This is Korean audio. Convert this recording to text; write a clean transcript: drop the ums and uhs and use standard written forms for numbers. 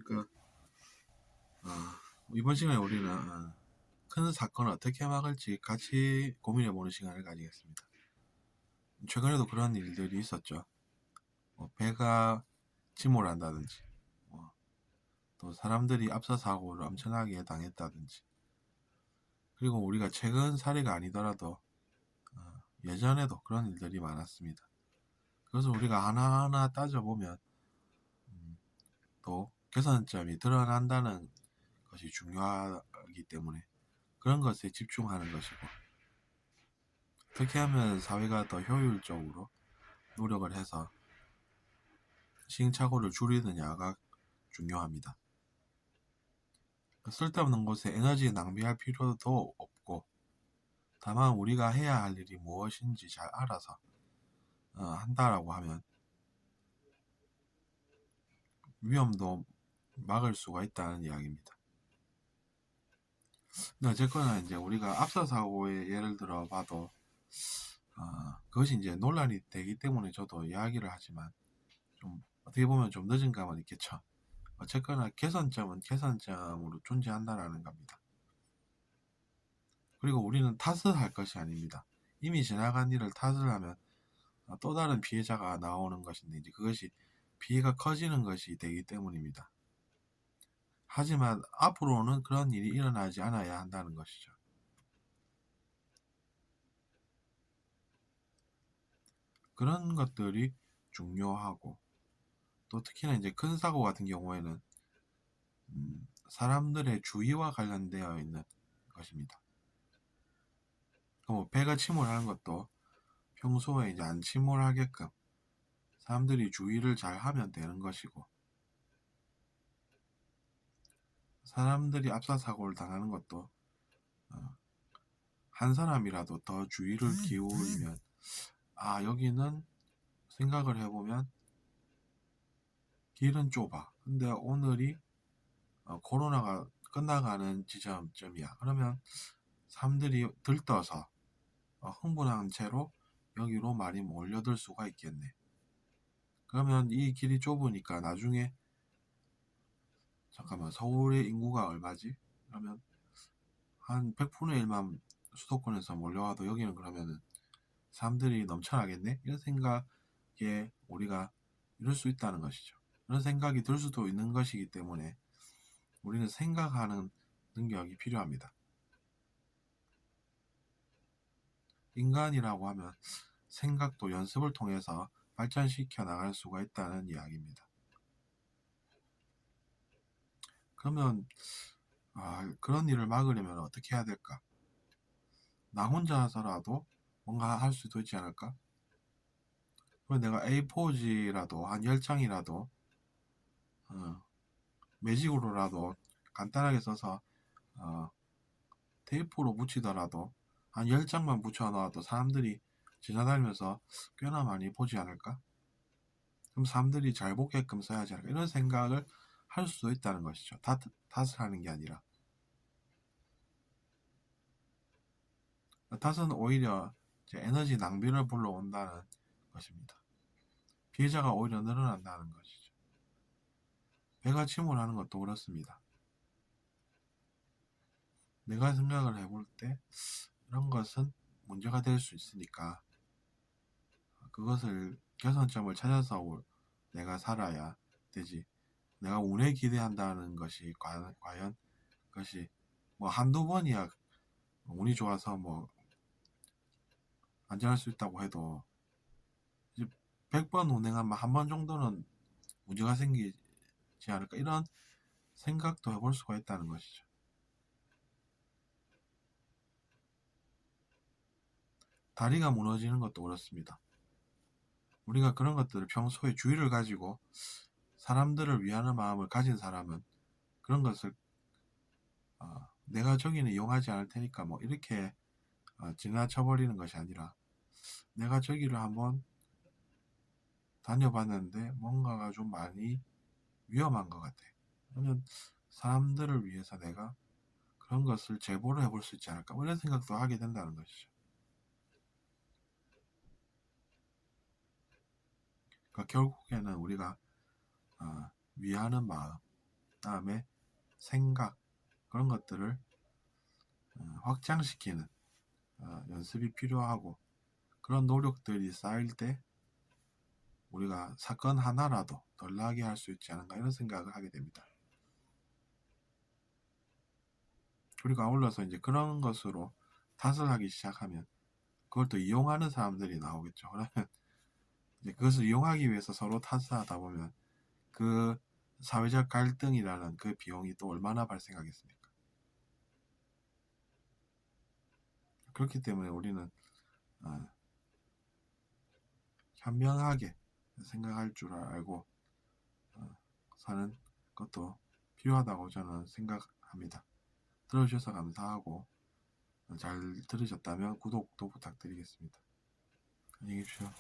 그러니까 이번 시간에 우리는 큰 사건을 어떻게 막을지 같이 고민해보는 시간을 가지겠습니다. 최근에도 그런 일들이 있었죠. 배가 침몰한다든지, 또 사람들이 압사 사고를 엄청나게 당했다든지, 그리고 우리가 최근 사례가 아니더라도 예전에도 그런 일들이 많았습니다. 그래서 우리가 하나하나 따져보면 또 개선점이 드러난다는 것이 중요하기 때문에 그런 것에 집중하는 것이고, 어떻게 하면 사회가 더 효율적으로 노력을 해서 시행착오를 줄이느냐가 중요합니다. 쓸데없는 곳에 에너지 낭비할 필요도 없고, 다만 우리가 해야 할 일이 무엇인지 잘 알아서 한다라고 하면 위험도 막을 수가 있다는 이야기입니다. 근데 어쨌거나 이제 우리가 앞서 사고의 예를 들어 봐도 그것이 이제 논란이 되기 때문에 저도 이야기를 하지만, 좀 어떻게 보면 좀 늦은 감은 있겠죠. 어쨌거나 개선점은 개선점으로 존재한다라는 겁니다. 그리고 우리는 탓을 할 것이 아닙니다. 이미 지나간 일을 탓을 하면 또 다른 피해자가 나오는 것인데, 이제 그것이 피해가 커지는 것이 되기 때문입니다. 하지만 앞으로는 그런 일이 일어나지 않아야 한다는 것이죠. 그런 것들이 중요하고, 또 특히나 이제 큰 사고 같은 경우에는 사람들의 주의와 관련되어 있는 것입니다. 뭐 배가 침몰하는 것도 평소에 이제 안 침몰하게끔 사람들이 주의를 잘 하면 되는 것이고, 사람들이 압사 사고를 당하는 것도 한 사람이라도 더 주의를 기울이면, 여기는 생각을 해보면 길은 좁아. 근데 오늘이 코로나가 끝나가는 지점이야. 그러면 사람들이 들떠서 흥분한 채로 여기로 많이 몰려들 수가 있겠네. 그러면 이 길이 좁으니까 나중에 잠깐만, 서울의 인구가 얼마지? 그러면 한 100분의 1만 수도권에서 몰려와도 여기는 그러면은 사람들이 넘쳐나겠네? 이런 생각에 우리가 이럴 수 있다는 것이죠. 그런 생각이 들 수도 있는 것이기 때문에 우리는 생각하는 능력이 필요합니다. 인간이라고 하면 생각도 연습을 통해서 발전시켜 나갈 수가 있다는 이야기입니다. 그러면 그런 일을 막으려면 어떻게 해야 될까? 나 혼자서라도 뭔가 할 수도 있지 않을까? 그럼 내가 A4지라도 한 10장이라도 매직으로라도 간단하게 써서 테이프로 붙이더라도 한 10장만 붙여놔도 사람들이 지나다니면서 꽤나 많이 보지 않을까? 그럼 사람들이 잘 보게끔 써야지 않을까? 이런 생각을 할 수도 있다는 것이죠. 탓을 하는 게 아니라. 탓은 오히려 에너지 낭비를 불러온다는 것입니다. 피해자가 오히려 늘어난다는 것이죠. 배가 침몰하는 것도 그렇습니다. 내가 생각을 해볼 때 이런 것은 문제가 될 수 있으니까 그것을 개선점을 찾아서 내가 살아야 되지. 내가 운에 기대한다는 것이 과연 그것이 뭐 한두 번이야 운이 좋아서 뭐 안전할 수 있다고 해도, 이제 100번 운행하면 한 번 정도는 문제가 생기지 않을까, 이런 생각도 해볼 수가 있다는 것이죠. 다리가 무너지는 것도 그렇습니다. 우리가 그런 것들을 평소에 주의를 가지고 사람들을 위하는 마음을 가진 사람은 그런 것을 내가 저기는 이용하지 않을 테니까 뭐 이렇게 지나쳐버리는 것이 아니라, 내가 저기를 한번 다녀봤는데 뭔가가 좀 많이 위험한 것 같아. 그러면 사람들을 위해서 내가 그런 것을 제보를 해볼 수 있지 않을까, 뭐 이런 생각도 하게 된다는 것이죠. 그러니까 결국에는 우리가 위하는 마음, 다음에 생각, 그런 것들을 확장시키는 연습이 필요하고, 그런 노력들이 쌓일 때 우리가 사건 하나라도 덜 나게 할 수 있지 않은가, 이런 생각을 하게 됩니다. 그리고 아울러서 이제 그런 것으로 탓을 하기 시작하면 그걸 또 이용하는 사람들이 나오겠죠. 그러면 이제 그것을 이용하기 위해서 서로 탓을 하다 보면 그 사회적 갈등이라는 그 비용이 또 얼마나 발생하겠습니까? 그렇기 때문에 우리는 현명하게 생각할 줄 알고 사는 것도 필요하다고 저는 생각합니다. 들어주셔서 감사하고, 잘 들으셨다면 구독도 부탁드리겠습니다. 안녕히 계십시오.